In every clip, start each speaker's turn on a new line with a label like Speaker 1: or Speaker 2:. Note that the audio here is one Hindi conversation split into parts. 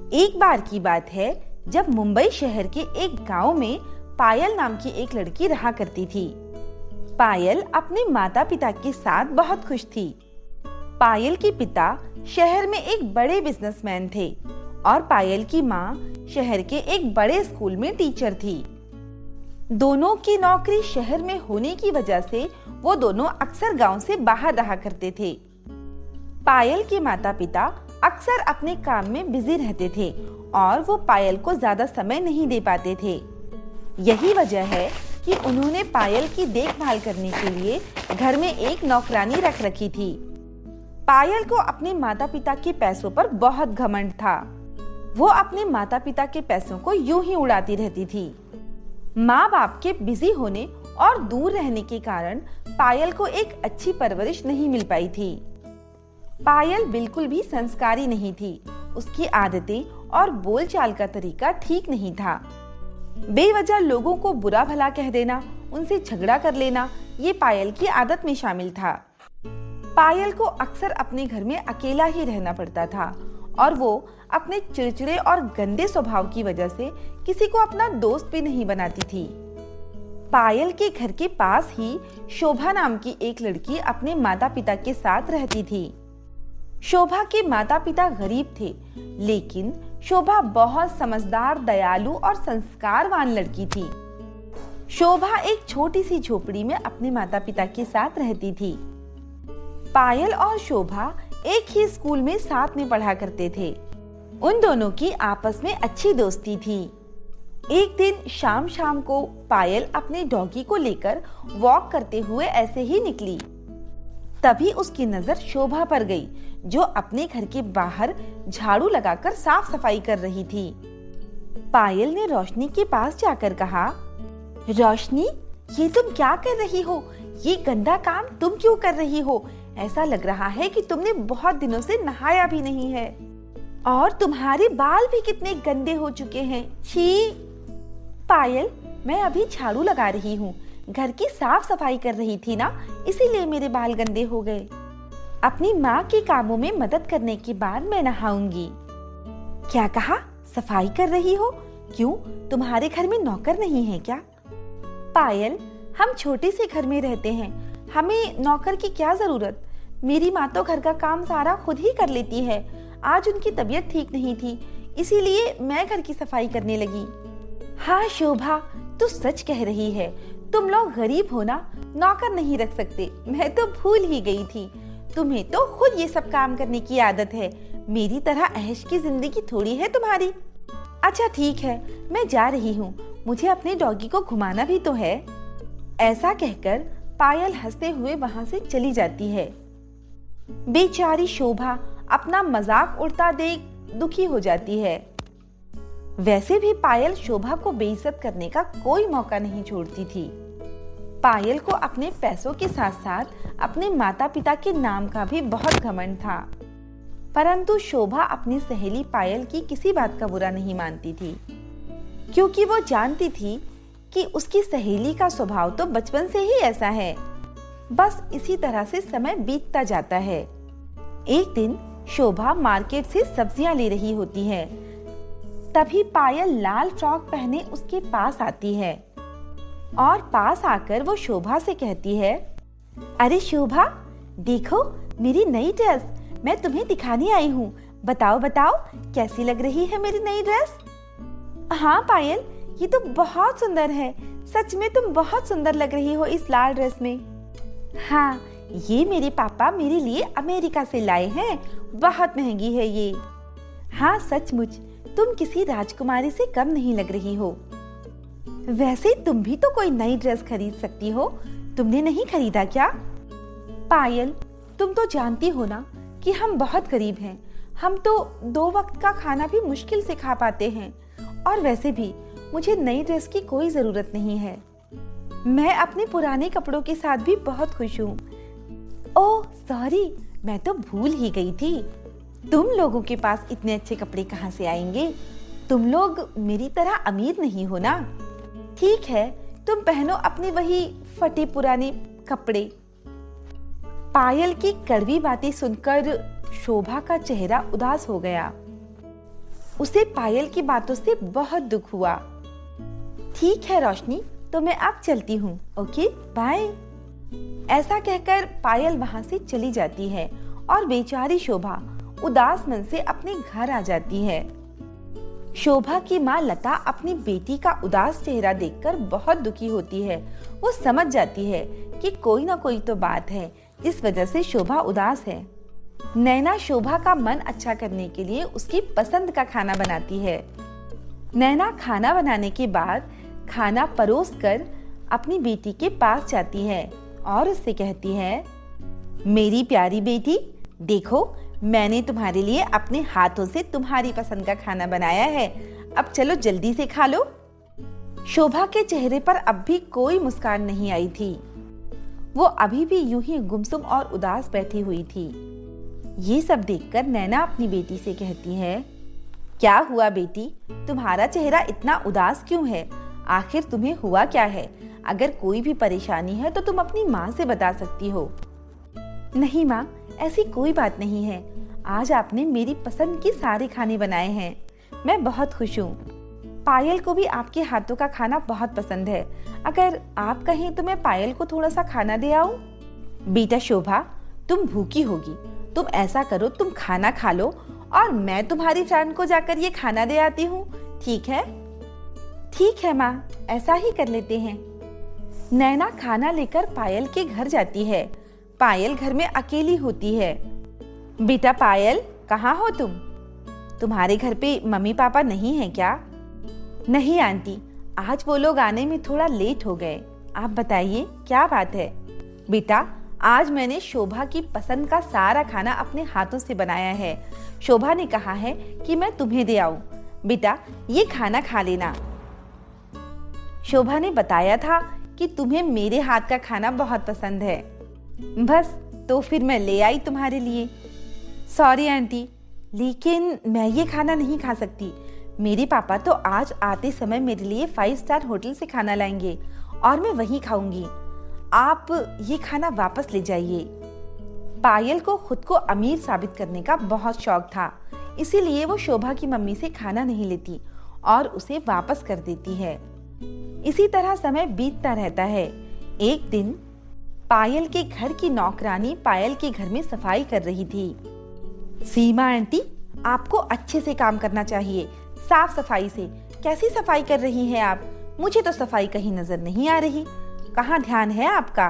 Speaker 1: एक बार की बात है जब मुंबई शहर के एक गांव में पायल नाम की एक लड़की रहा करती थी। पायल अपने माता पिता के साथ बहुत खुश थी। पायल के पिता शहर में एक बड़े बिजनेसमैन थे और पायल की माँ शहर के एक बड़े स्कूल में टीचर थी। दोनों की नौकरी शहर में होने की वजह से वो दोनों अक्सर गांव से बाहर रहा करते थे। पायल के माता पिता अक्सर अपने काम में बिजी रहते थे और वो पायल को ज्यादा समय नहीं दे पाते थे। यही वजह है कि उन्होंने पायल की देखभाल करने के लिए घर में एक नौकरानी रख रखी थी। पायल को अपने माता पिता के पैसों पर बहुत घमंड था। वो अपने माता पिता के पैसों को यूं ही उड़ाती रहती थी। माँ बाप के बिजी होने और दूर रहने के कारण पायल को एक अच्छी परवरिश नहीं मिल पाई थी। पायल बिल्कुल भी संस्कारी नहीं थी। उसकी आदतें और बोलचाल का तरीका ठीक नहीं था। बेवजह लोगों को बुरा भला कह देना, उनसे झगड़ा कर लेना, ये पायल की आदत में शामिल था। पायल को अक्सर अपने घर में अकेला ही रहना पड़ता था और वो अपने चिड़चिड़े और गंदे स्वभाव की वजह से किसी को अपना दोस्त भी नहीं बनाती थी। पायल के घर के पास ही शोभा नाम की एक लड़की अपने माता पिता के साथ रहती थी। शोभा के माता पिता गरीब थे, लेकिन शोभा बहुत समझदार, दयालु और संस्कारवान लड़की थी। शोभा एक छोटी सी झोपड़ी में अपने माता पिता के साथ रहती थी। पायल और शोभा एक ही स्कूल में साथ में पढ़ा करते थे। उन दोनों की आपस में अच्छी दोस्ती थी। एक दिन शाम शाम को पायल अपने डॉगी को लेकर वॉक करते हुए ऐसे ही निकली। तभी उसकी नजर शोभा पर गई, जो अपने घर के बाहर झाड़ू लगाकर साफ सफाई कर रही थी। पायल ने रोशनी के पास जाकर कहा, रोशनी, ये तुम क्या कर रही हो? ये गंदा काम तुम क्यों कर रही हो? ऐसा लग रहा है कि तुमने बहुत दिनों से नहाया भी नहीं है और तुम्हारे बाल भी कितने गंदे हो चुके हैं। छी! पायल, मैं अभी झाड़ू लगा रही हूँ, घर की साफ सफाई कर रही थी ना, इसीलिए मेरे बाल गंदे हो गए। अपनी माँ के कामों में मदद करने के बाद मैं नहाऊंगी। क्या कहा? सफाई कर रही हो? क्यों, तुम्हारे घर में नौकर नहीं है क्या? पायल, हम छोटे से घर में रहते हैं, हमें नौकर की क्या जरूरत? मेरी माँ तो घर का काम सारा खुद ही कर लेती है। आज उनकी तबीयत ठीक नहीं थी, इसीलिए मैं घर की सफाई करने लगी। हाँ शोभा, तू सच कह रही है। तुम लोग गरीब हो ना, नौकर नहीं रख सकते। मैं तो भूल ही गई थी। तुम्हें तो खुद ये सब काम करने की आदत है। मेरी तरह ऐश की जिंदगी थोड़ी है तुम्हारी। अच्छा ठीक है, मैं जा रही हूँ, मुझे अपने डॉगी को घुमाना भी तो है। ऐसा कहकर पायल हंसते हुए वहां से चली जाती है। बेचारी शोभा अपना मजाक उड़ता देख दुखी हो जाती है। वैसे भी पायल शोभा को बेइज्जत करने का कोई मौका नहीं छोड़ती थी। पायल को अपने पैसों के साथ साथ अपने माता पिता के नाम का भी बहुत घमंड था, परंतु शोभा अपनी सहेली पायल की किसी बात का बुरा नहीं मानती थी, क्योंकि वो जानती थी कि उसकी सहेली का स्वभाव तो बचपन से ही ऐसा है। बस इसी तरह से समय बीतता जाता है। एक दिन शोभा मार्केट से सब्जियां ले रही होती है। तभी पायल लाल फ्रॉक पहने उसके पास आती है और पास आकर वो शोभा से कहती है, अरे शोभा, देखो मेरी नई ड्रेस, मैं तुम्हें दिखाने आई हूँ। बताओ बताओ, कैसी लग रही है मेरी नई ड्रेस? हाँ पायल, ये तो बहुत सुंदर है। सच में तुम बहुत सुंदर लग रही हो इस लाल ड्रेस में। हाँ, ये मेरे पापा मेरे लिए अमेरिका से लाए हैं, बहुत महंगी है ये। हाँ सचमुच, तुम किसी राजकुमारी से कम नहीं लग रही हो। वैसे तुम भी तो कोई नई ड्रेस खरीद सकती हो, तुमने नहीं खरीदा क्या? पायल, तुम तो जानती हो ना कि हम बहुत गरीब हैं। हम तो 2 वक्त का खाना भी मुश्किल से खा पाते हैं, और वैसे भी मुझे नई ड्रेस की कोई जरूरत नहीं है। मैं अपने पुराने कपड़ों के साथ भी बहुत खुश हूँ। ओह सॉरी, मैं तो भूल ही गई थी। तुम लोगों के पास इतने अच्छे कपड़े कहाँ से आएंगे? तुम लोग मेरी तरह अमीर नहीं हो ना। ठीक है, तुम पहनो अपने वही फटे पुराने कपड़े। पायल की कड़वी बातें सुनकर शोभा का चेहरा उदास हो गया। उसे पायल की बातों से बहुत दुख हुआ। ठीक है रोशनी, तो मैं अब चलती हूँ, ओके बाय। ऐसा कहकर पायल वहां से चली जाती है और बेचारी शोभा उदास मन से अपने घर आ जाती है। शोभा की माँ लता अपनी बेटी का उदास चेहरा देखकर बहुत दुखी होती है। वो समझ जाती है कि कोई ना कोई तो बात है जिस वजह से शोभा उदास है। नैना शोभा का मन अच्छा करने के लिए उसकी पसंद का खाना बनाती है। नैना खाना बनाने के बाद खाना परोसकर अपनी बेटी के पास जाती है और उससे कहती है, मेरी प्यारी बेटी, देखो मैंने तुम्हारे लिए अपने हाथों से तुम्हारी पसंद का खाना बनाया है, अब चलो जल्दी से खा लो। शोभा के चेहरे पर अब भी कोई मुस्कान नहीं आई थी। वो अभी भी यूं ही गुमसुम और उदास बैठी हुई थी। ये सब देखकर नैना अपनी बेटी से कहती है, क्या हुआ बेटी, तुम्हारा चेहरा इतना उदास क्यों है? आखिर तुम्हें हुआ क्या है? अगर कोई भी परेशानी है तो तुम अपनी माँ से बता सकती हो। नहीं माँ, ऐसी कोई बात नहीं है। आज आपने मेरी पसंद के सारे खाने बनाए हैं, मैं बहुत खुश हूँ। पायल को भी आपके हाथों का खाना बहुत पसंद है। अगर आप कहें तो मैं पायल को थोड़ा सा खाना दे आऊं? बेटा शोभा, तुम भूखी होगी, तुम ऐसा करो, तुम खाना खा लो और मैं तुम्हारी फ्रेंड को जाकर ये खाना दे आती हूँ, ठीक है? ठीक है माँ, ऐसा ही कर लेते हैं। नैना खाना लेकर पायल के घर जाती है। पायल घर में अकेली होती है। बेटा पायल, कहाँ हो तुम? तुम्हारे घर पे मम्मी पापा नहीं है क्या? नहीं आंटी, आज वो लोग आने में थोड़ा लेट हो गए। आप बताइए क्या बात है? बेटा, आज मैंने शोभा की पसंद का सारा खाना अपने हाथों से बनाया है। शोभा ने कहा है कि मैं तुम्हें दे आऊं। बेटा, ये खाना खा लेना। शोभा ने बताया था कि तुम्हें मेरे हाथ का खाना बहुत पसंद है। बस, तो फिर मैं ले आई तुम्हारे लिए। सॉरी आंटी, लेकिन मैं ये खाना नहीं खा सकती। मेरे पापा तो आज आते समय मेरे लिए 5 स्टार होटल से खाना लाएंगे और मैं वहीं खाऊंगी। आप ये खाना वापस ले जाइए। पायल को खुद को अमीर साबित करने का बहुत शौक था, इसीलिए वो शोभा की मम्मी से खाना नहीं लेती और उसे वापस कर देती है। इसी तरह समय बीतता रहता है। एक दिन पायल के घर की नौकरानी पायल के घर में सफाई कर रही थी। सीमा आंटी, आपको अच्छे से काम करना चाहिए, साफ सफाई से। कैसी सफाई कर रही हैं आप? मुझे तो सफाई कहीं नजर नहीं आ रही। कहाँ ध्यान है आपका?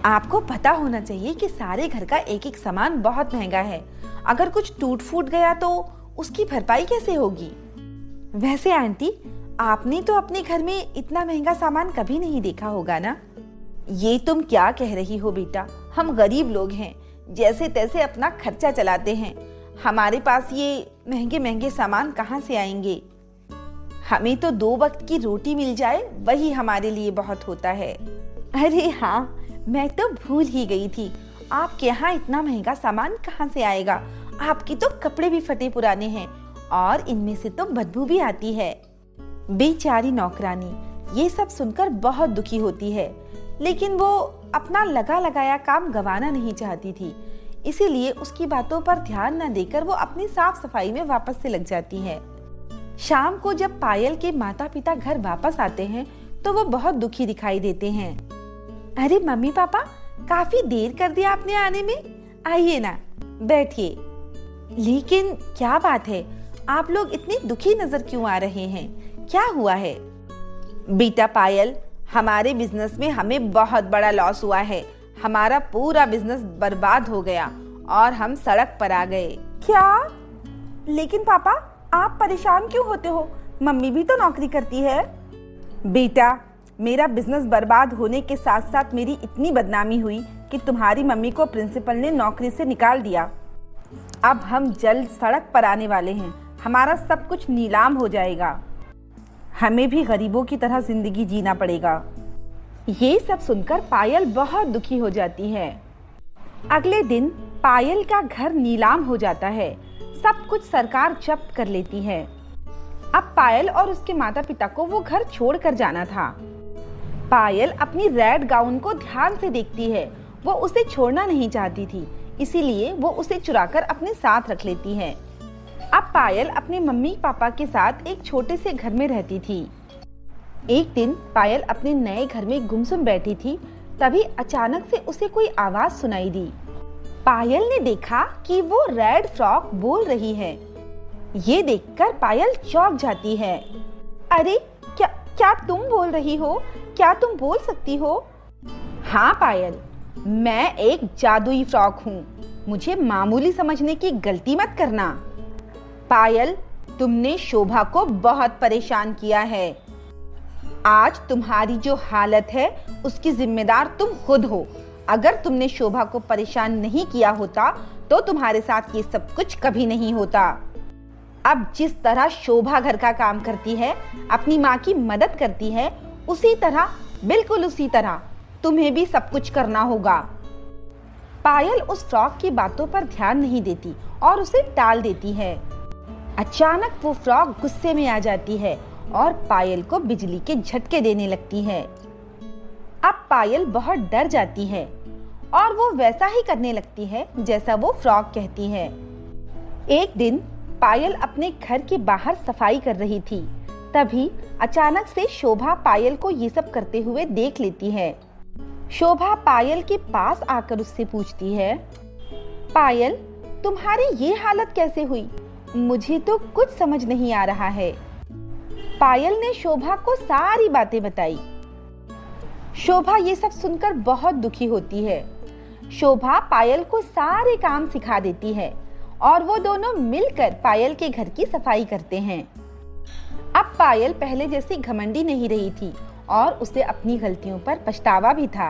Speaker 1: आपको पता होना चाहिए कि सारे घर का एक एक सामान बहुत महंगा है। अगर कुछ टूट फूट गया तो उसकी भरपाई कैसे होगी? वैसे आंटी, आपने तो अपने घर में इतना महंगा सामान कभी नहीं देखा होगा ना? ये तुम क्या कह रही हो बेटा? हम गरीब लोग हैं, जैसे तैसे अपना खर्चा चलाते हैं। हमारे पास ये महंगे महंगे सामान कहाँ से आएंगे? हमें तो 2 वक्त की रोटी मिल जाए वही हमारे लिए बहुत होता है। अरे हाँ, मैं तो भूल ही गई थी। आपके यहाँ इतना महंगा सामान कहाँ से आएगा? आपके तो कपड़े भी फटे पुराने हैं और इनमें से तो बदबू भी आती है। बेचारी नौकरानी ये सब सुनकर बहुत दुखी होती है, लेकिन वो अपना लगा लगाया काम गंवाना नहीं चाहती थी, इसीलिए उसकी बातों पर ध्यान न देकर वो अपनी साफ सफाई में वापस से लग जाती है। शाम को जब पायल के माता पिता घर वापस आते हैं तो वो बहुत दुखी दिखाई देते हैं। अरे मम्मी पापा, काफी देर कर दिया आपने आने में, आइए ना, बैठिए। लेकिन क्या बात है, आप लोग इतने दुखी नजर क्यों आ रहे हैं? क्या हुआ है? बेटा पायल, हमारे बिजनेस में हमें बहुत बड़ा लॉस हुआ है। हमारा पूरा बिजनेस बर्बाद हो गया और हम सड़क पर आ गए। क्या? लेकिन पापा, आप परेशान क्यों होते हो? मम्मी भी तो नौकरी करती है। बेटा, मेरा बिजनेस बर्बाद होने के साथ साथ मेरी इतनी बदनामी हुई कि तुम्हारी मम्मी को प्रिंसिपल ने नौकरी से निकाल दिया। अब हम जल्द सड़क पर आने वाले हैं। हमारा सब कुछ नीलाम हो जाएगा। हमें भी गरीबों की तरह जिंदगी जीना पड़ेगा। ये सब सुनकर पायल बहुत दुखी हो जाती है। अगले दिन पायल का घर नीलाम हो जाता है। सब कुछ सरकार जब्त कर लेती है। अब पायल और उसके माता पिता को वो घर छोड़कर जाना था। पायल अपनी रेड गाउन को ध्यान से देखती है। वो उसे छोड़ना नहीं चाहती थी, इसीलिए वो उसे चुराकर अपने साथ रख लेती है। अब पायल अपने मम्मी पापा के साथ एक छोटे से घर में रहती थी। एक दिन पायल अपने नए घर में गुमसुम बैठी थी। तभी अचानक से उसे कोई आवाज सुनाई दी। पायल ने देखा कि वो रेड फ्रॉक बोल रही है। ये देखकर पायल चौंक जाती है। अरे क्या तुम बोल रही हो? क्या तुम बोल सकती हो? हाँ पायल, मैं एक जादुई फ्रॉक हूँ। मुझे मामूली समझने की गलती मत करना। पायल, तुमने शोभा को बहुत परेशान किया है। आज तुम्हारी जो हालत है उसकी जिम्मेदार तुम खुद हो। अगर तुमने शोभा को परेशान नहीं किया होता तो तुम्हारे साथ ये सब कुछ कभी नहीं होता। अब जिस तरह शोभा घर का काम करती है, अपनी माँ की मदद करती है, उसी तरह, बिल्कुल उसी तरह तुम्हें भी सब कुछ करना होगा। पायल उस फ्रॉक की बातों पर ध्यान नहीं देती और उसे टाल देती है। अचानक वो फ्रॉक गुस्से में आ जाती है और पायल को बिजली के झटके देने लगती है। अब पायल बहुत डर जाती है और वो वैसा ही करने लगती है जैसा वो फ्रॉक कहती है। एक दिन पायल अपने घर के बाहर सफाई कर रही थी। तभी अचानक से शोभा पायल को ये सब करते हुए देख लेती है। शोभा पायल के पास आकर उससे पूछती है, पायल, तुम्हारी ये हालत कैसे हुई? मुझे तो कुछ समझ नहीं आ रहा है। पायल ने शोभा को सारी बातें बताई। शोभा ये सब सुनकर बहुत दुखी होती है। शोभा पायल को सारे काम सिखा देती है और वो दोनों मिलकर पायल के घर की सफाई करते हैं। अब पायल पहले जैसी घमंडी नहीं रही थी और उसे अपनी गलतियों पर पछतावा भी था।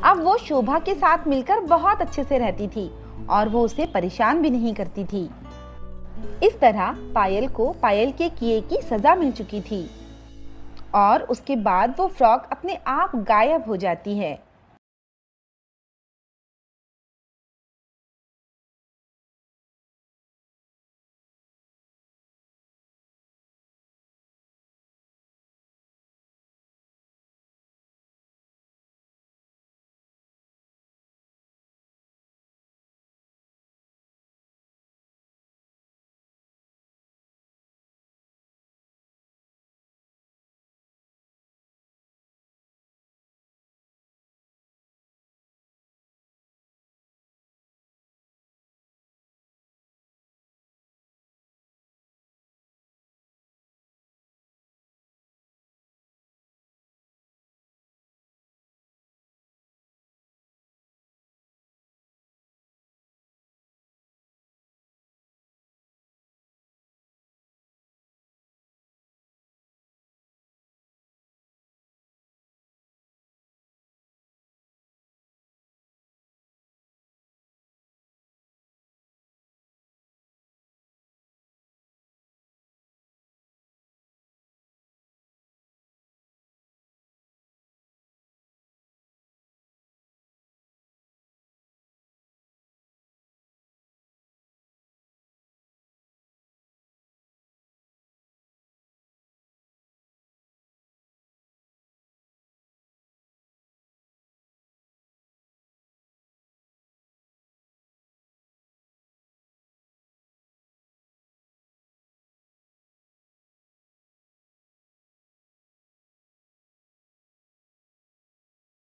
Speaker 1: अब वो शोभा के साथ मिलकर बहुत अच्छे से रहती थी और वो उसे परेशान भी नहीं करती थी। इस तरह पायल को पायल के किए की सजा मिल चुकी थी और उसके बाद वो फ्रॉक अपने आप गायब हो जाती है।